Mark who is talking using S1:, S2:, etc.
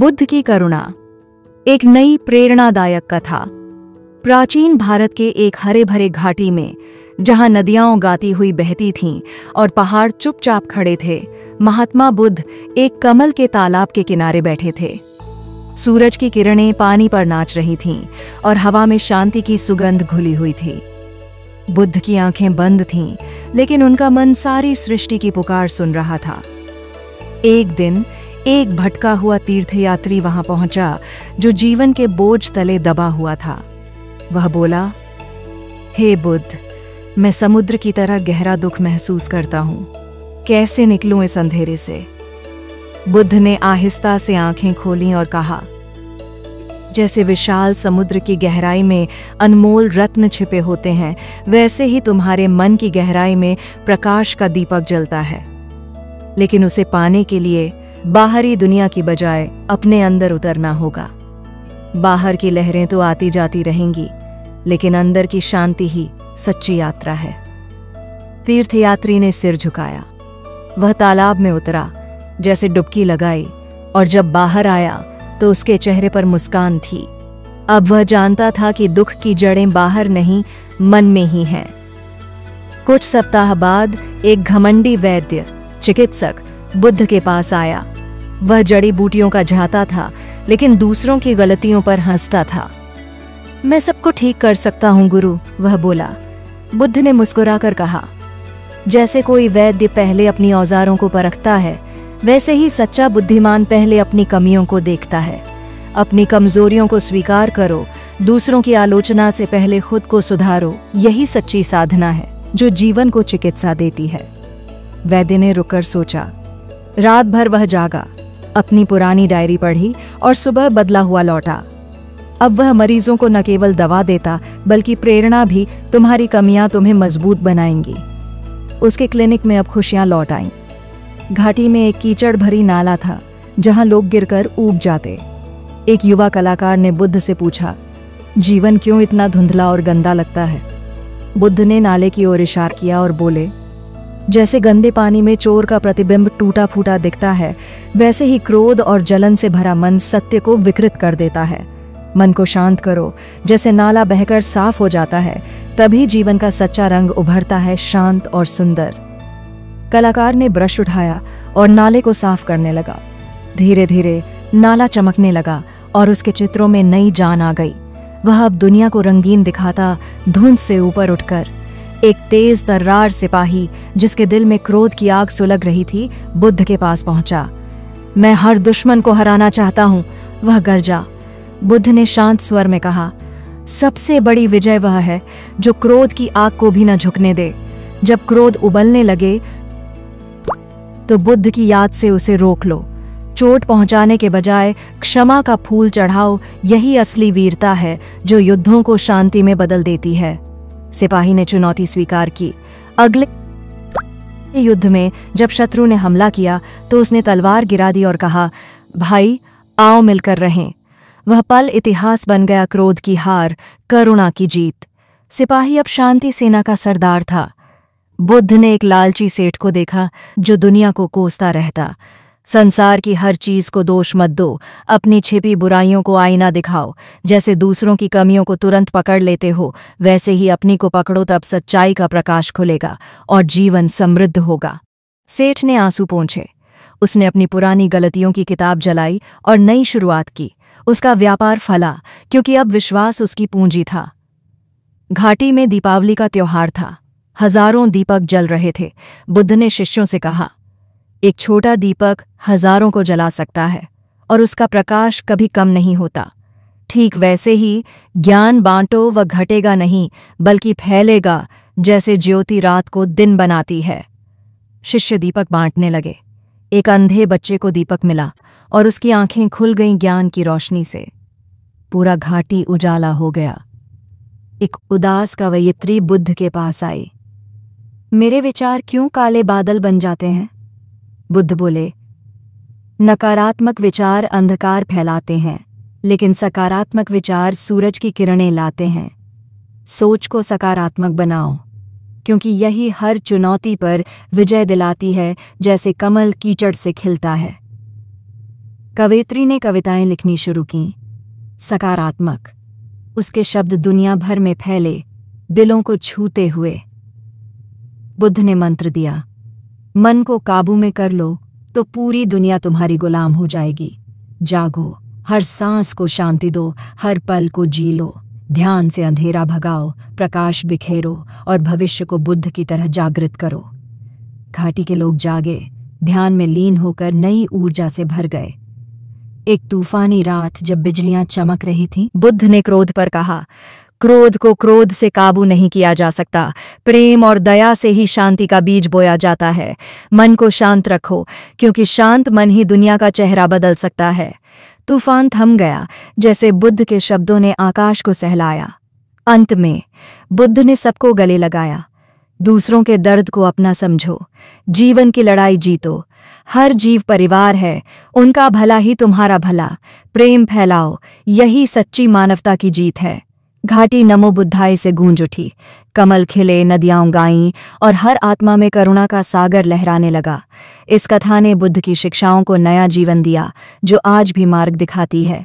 S1: बुद्ध की करुणा। एक नई प्रेरणादायक कथा। प्राचीन भारत के एक हरे भरे घाटी में, जहां नदियां गाती हुई बहती थीं और पहाड़ चुपचाप खड़े थे, महात्मा बुद्ध एक कमल के तालाब के किनारे बैठे थे। सूरज की किरणें पानी पर नाच रही थीं और हवा में शांति की सुगंध घुली हुई थी। बुद्ध की आंखें बंद थीं, लेकिन उनका मन सारी सृष्टि की पुकार सुन रहा था। एक दिन एक भटका हुआ तीर्थयात्री वहां पहुंचा, जो जीवन के बोझ तले दबा हुआ था। वह बोला, हे बुद्ध, मैं समुद्र की तरह गहरा दुख महसूस करता हूं। कैसे निकलूं इस अंधेरे से? बुद्ध ने आहिस्ता से आंखें खोलीं और कहा, जैसे विशाल समुद्र की गहराई में अनमोल रत्न छिपे होते हैं, वैसे ही तुम्हारे मन की गहराई में प्रकाश का दीपक जलता है। लेकिन उसे पाने के लिए बाहरी दुनिया की बजाय अपने अंदर उतरना होगा। बाहर की लहरें तो आती जाती रहेंगी, लेकिन अंदर की शांति ही सच्ची यात्रा है। तीर्थयात्री ने सिर झुकाया। वह तालाब में उतरा, जैसे डुबकी लगाई, और जब बाहर आया तो उसके चेहरे पर मुस्कान थी। अब वह जानता था कि दुख की जड़ें बाहर नहीं, मन में ही हैं। कुछ सप्ताह बाद एक घमंडी वैद्य चिकित्सक बुद्ध के पास आया। वह जड़ी बूटियों का झाता था, लेकिन दूसरों की गलतियों पर हंसता था। मैं सबको ठीक कर सकता हूं गुरु, वह बोला। बुद्ध ने मुस्कुराकर कहा, जैसे कोई वैद्य पहले अपनी औजारों को परखता है, वैसे ही सच्चा बुद्धिमान पहले अपनी कमियों को देखता है। अपनी कमजोरियों को स्वीकार करो, दूसरों की आलोचना से पहले खुद को सुधारो। यही सच्ची साधना है जो जीवन को चिकित्सा देती है। वैद्य ने रुककर सोचा। रात भर वह जागा, अपनी पुरानी डायरी पढ़ी और सुबह बदला हुआ लौटा। अब वह मरीजों को न केवल दवा देता, बल्कि प्रेरणा भी। तुम्हारी कमियां तुम्हें मजबूत बनाएंगी। उसके क्लिनिक में अब खुशियां लौट आईं। घाटी में एक कीचड़ भरी नाला था, जहां लोग गिरकर ऊब जाते। एक युवा कलाकार ने बुद्ध से पूछा, जीवन क्यों इतना धुंधला और गंदा लगता है? बुद्ध ने नाले की ओर इशारा किया और बोले, जैसे गंदे पानी में चोर का प्रतिबिंब टूटा फूटा दिखता है, वैसे ही क्रोध और जलन से भरा मन सत्य को विकृत कर देता है। मन को शांत करो। जैसे नाला बहकर साफ हो जाता है, तभी जीवन का सच्चा रंग उभरता है, शांत और सुंदर। कलाकार ने ब्रश उठाया और नाले को साफ करने लगा। धीरे धीरे नाला चमकने लगा और उसके चित्रों में नई जान आ गई। वह अब दुनिया को रंगीन दिखाता, धुंध से ऊपर उठकर। एक तेज तर्रार सिपाही, जिसके दिल में क्रोध की आग सुलग रही थी, बुद्ध के पास पहुंचा। मैं हर दुश्मन को हराना चाहता हूं, वह गरजा। बुद्ध ने शांत स्वर में कहा, सबसे बड़ी विजय वह है जो क्रोध की आग को भी न झुकने दे। जब क्रोध उबलने लगे तो बुद्ध की याद से उसे रोक लो। चोट पहुंचाने के बजाय क्षमा का फूल चढ़ाओ। यही असली वीरता है जो युद्धों को शांति में बदल देती है। सिपाही ने चुनौती स्वीकार की। अगले युद्ध में जब शत्रु ने हमला किया तो उसने तलवार गिरा दी और कहा, भाई आओ मिलकर रहें। वह पल इतिहास बन गया, क्रोध की हार, करुणा की जीत। सिपाही अब शांति सेना का सरदार था। बुद्ध ने एक लालची सेठ को देखा, जो दुनिया को कोसता रहता। संसार की हर चीज को दोष मत दो, अपनी छिपी बुराइयों को आईना दिखाओ। जैसे दूसरों की कमियों को तुरंत पकड़ लेते हो, वैसे ही अपनी को पकड़ो, तब सच्चाई का प्रकाश खुलेगा और जीवन समृद्ध होगा। सेठ ने आंसू पोंछे। उसने अपनी पुरानी गलतियों की किताब जलाई और नई शुरुआत की। उसका व्यापार फला, क्योंकि अब विश्वास उसकी पूंजी था। घाटी में दीपावली का त्योहार था। हजारों दीपक जल रहे थे। बुद्ध ने शिष्यों से कहा, एक छोटा दीपक हजारों को जला सकता है और उसका प्रकाश कभी कम नहीं होता। ठीक वैसे ही ज्ञान बांटो, वह घटेगा नहीं बल्कि फैलेगा, जैसे ज्योति रात को दिन बनाती है। शिष्य दीपक बांटने लगे। एक अंधे बच्चे को दीपक मिला और उसकी आंखें खुल गईं ज्ञान की रोशनी से। पूरा घाटी उजाला हो गया। एक उदास कवयित्री बुद्ध के पास आई। मेरे विचार क्यों काले बादल बन जाते हैं? बुद्ध बोले, नकारात्मक विचार अंधकार फैलाते हैं, लेकिन सकारात्मक विचार सूरज की किरणें लाते हैं। सोच को सकारात्मक बनाओ, क्योंकि यही हर चुनौती पर विजय दिलाती है, जैसे कमल कीचड़ से खिलता है। कवयित्री ने कविताएं लिखनी शुरू की, सकारात्मक। उसके शब्द दुनिया भर में फैले, दिलों को छूते हुए। बुद्ध ने मंत्र दिया, मन को काबू में कर लो तो पूरी दुनिया तुम्हारी गुलाम हो जाएगी। जागो, हर सांस को शांति दो, हर पल को जी लो। ध्यान से अंधेरा भगाओ, प्रकाश बिखेरो और भविष्य को बुद्ध की तरह जागृत करो। घाटी के लोग जागे, ध्यान में लीन होकर नई ऊर्जा से भर गए। एक तूफानी रात जब बिजलियां चमक रही थीं, बुद्ध ने क्रोध पर कहा, क्रोध को क्रोध से काबू नहीं किया जा सकता। प्रेम और दया से ही शांति का बीज बोया जाता है। मन को शांत रखो, क्योंकि शांत मन ही दुनिया का चेहरा बदल सकता है। तूफान थम गया, जैसे बुद्ध के शब्दों ने आकाश को सहलाया। अंत में बुद्ध ने सबको गले लगाया, दूसरों के दर्द को अपना समझो, जीवन की लड़ाई जीतो। हर जीव परिवार है, उनका भला ही तुम्हारा भला। प्रेम फैलाओ, यही सच्ची मानवता की जीत है। घाटी नमो बुद्धाय से गूंज उठी, कमल खिले, नदियां गाईं और हर आत्मा में करुणा का सागर लहराने लगा। इस कथा ने बुद्ध की शिक्षाओं को नया जीवन दिया, जो आज भी मार्ग दिखाती है।